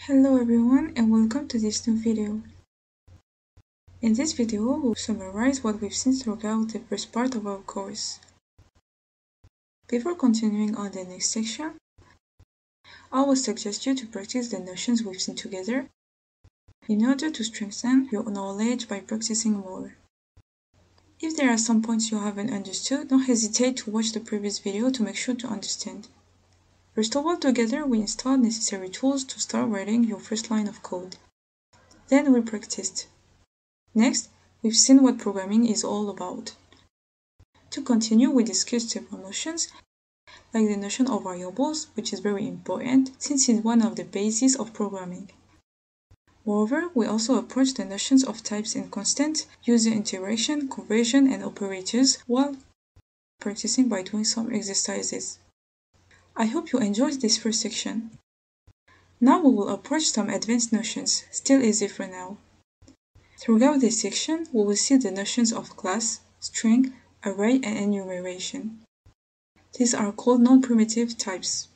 Hello everyone and welcome to this new video. In this video, we'll summarize what we've seen throughout the first part of our course. Before continuing on the next section, I would suggest you to practice the notions we've seen together in order to strengthen your knowledge by practicing more. If there are some points you haven't understood, don't hesitate to watch the previous video to make sure to understand. First of all, together we installed necessary tools to start writing your first line of code. Then we practiced. Next, we've seen what programming is all about. To continue, we discussed several notions, like the notion of variables, which is very important since it's one of the bases of programming. Moreover, we also approached the notions of types and constants, user interaction, conversion, and operators while practicing by doing some exercises. I hope you enjoyed this first section. Now we will approach some advanced notions, still easy for now. Throughout this section, we will see the notions of class, string, array, and enumeration. These are called non-primitive types.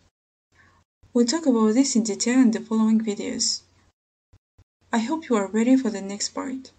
We'll talk about this in detail in the following videos. I hope you are ready for the next part.